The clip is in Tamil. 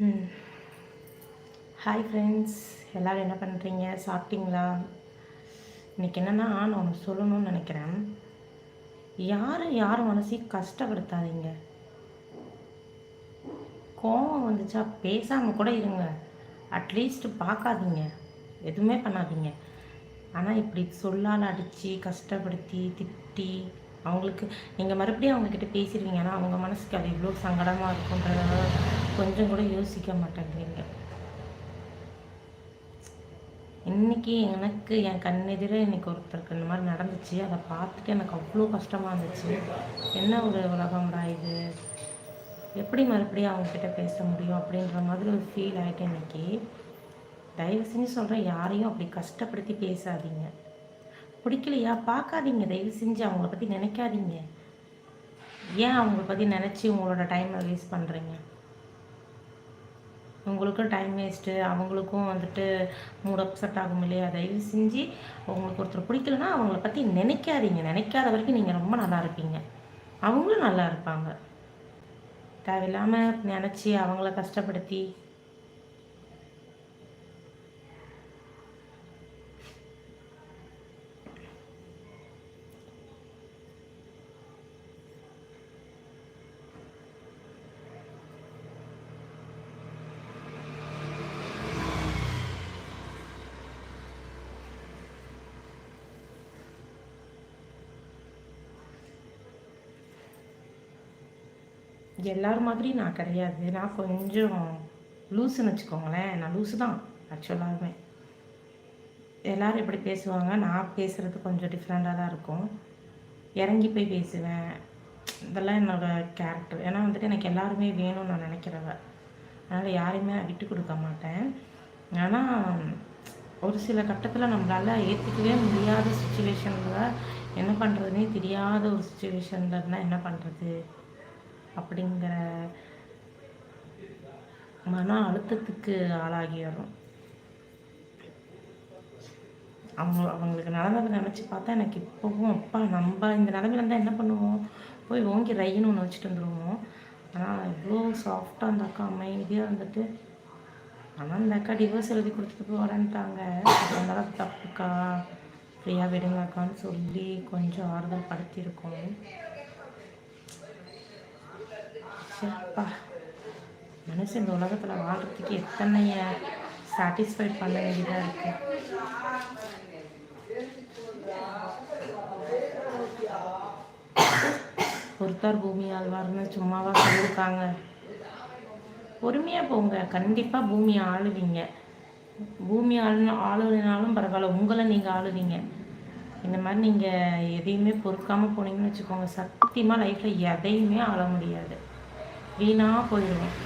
ம். ஹாய் ஃப்ரெண்ட்ஸ், எல்லோரும் என்ன பண்ணுறீங்க? சாப்பிட்டீங்களா? இன்றைக்கி என்னென்னா, நான் ஒன்று சொல்லணும்னு நினைக்கிறேன். யாரும் மனசையும் கஷ்டப்படுத்தாதீங்க. கோவம் வந்துச்சா பேசாமல் கூட இருங்க. அட்லீஸ்ட் பார்க்காதீங்க, எதுவுமே பண்ணாதீங்க. ஆனால் இப்படி சொல்லால் அடித்து கஷ்டப்படுத்தி திட்டி அவங்களுக்கு நீங்கள் மறுபடியும் அவங்கக்கிட்ட பேசிடுவீங்க. ஆனால் அவங்க மனசுக்கு அது இவ்வளோ சங்கடமாக இருக்குன்றத கொஞ்சம் கூட யோசிக்க மாட்டேங்கிறீங்க. இன்றைக்கி எனக்கு என் கண்ணெதிர இன்றைக்கி ஒருத்தருக்கு இந்த மாதிரி நடந்துச்சு. அதை பார்த்துட்டு எனக்கு அவ்வளோ கஷ்டமாக இருந்துச்சு. என்ன ஒரு உலகம்டா இது, எப்படி மறுபடியும் அவங்கக்கிட்ட பேச முடியும் அப்படின்ற மாதிரி ஒரு ஃபீல் ஆகிட்டு இன்றைக்கி. தயவு செஞ்சு சொல்கிறேன், யாரையும் அப்படி கஷ்டப்படுத்தி பேசாதீங்க. பிடிக்கலையா பார்க்காதீங்க, தயவு செஞ்சு அவங்கள பற்றி நினைக்காதீங்க. ஏன் அவங்கள பற்றி நினச்சி உங்களோட டைமை வேஸ்ட் பண்ணுறீங்க? உங்களுக்கும் டைம் வேஸ்ட்டு, அவங்களுக்கும் வந்துட்டு மூட் அப்செட் ஆகும் இல்லையா? தயவு செஞ்சு உங்களுக்கு ஒருத்தர் பிடிக்கலன்னா அவங்கள பற்றி நினைக்காதீங்க. நினைக்காத வரைக்கும் நீங்கள் ரொம்ப நல்லா இருப்பீங்க, அவங்களும் நல்லா இருப்பாங்க. தேவையில்லாமல் நினச்சி அவங்கள கஷ்டப்படுத்தி எல்லாரும் மாதிரி நான் கிடையாது. நான் கொஞ்சம் லூஸுன்னு வச்சுக்கோங்களேன். நான் லூஸு தான் ஆக்சுவலாகவே. எல்லோரும் எப்படி பேசுவாங்க, நான் பேசுகிறது கொஞ்சம் டிஃப்ரெண்ட்டாக தான் இருக்கும். இறங்கி போய் பேசுவேன், இதெல்லாம் என்னோடய கேரக்டர். ஏன்னா வந்துட்டு எனக்கு எல்லாருமே வேணும்னு நான் நினைக்கிறவ. அதனால் யாரையுமே நான் விட்டு கொடுக்க மாட்டேன். ஆனால் ஒரு சில கட்டத்தில் நம்மளால் ஏற்றுக்கவே முடியாத சுச்சுவேஷனில் என்ன பண்ணுறதுனே தெரியாத ஒரு சுச்சுவேஷனில் இருந்தால் என்ன பண்ணுறது அப்படிங்கிற மன அழுத்தத்துக்கு ஆளாகிடும். அவங்களுக்கு நடந்ததை நினச்சி பார்த்தா எனக்கு இப்போவும் அப்பா நம்ம இந்த நிலமையில இருந்தால் என்ன பண்ணுவோம், போய் ஓங்கி ரைன்னு ஒன்று வச்சுட்டு வந்துடுவோம். ஆனால் இவ்வளோ சாஃப்டாக அந்த அக்கா அமைதியாக இருந்துட்டு, ஆனால் அந்த அக்கா டிவோர்ஸ் எழுதி கொடுத்துட்டு போகிறேன்ட்டாங்க. அதனால தப்புக்கா, ஃப்ரீயாக விடுங்க அக்கான்னு சொல்லி கொஞ்சம் ஆறுதல் படுத்தியிருக்கோம். சரிப்பா, மனுஷன் இந்த உலகத்தில் வாழ்கிறதுக்கு எத்தனைய சாட்டிஸ்ஃபைட் பண்ண வேண்டியதாக இருக்குது. பொறுத்தார் பூமி ஆழ்வார்னு சும்மாவா சொல்லியிருக்காங்க? பொறுமையாக போங்க, கண்டிப்பாக பூமியை ஆளுவீங்க. பூமி ஆளுனாலும் பரவாயில்ல, உங்களை நீங்கள் ஆளுவீங்க. இந்த மாதிரி நீங்கள் எதையுமே பொறுக்காமல் போனீங்கன்னு வச்சுக்கோங்க, சத்தியமாக லைஃப்பில் எதையுமே ஆள முடியாது, வீணாக போயிடுவோம்.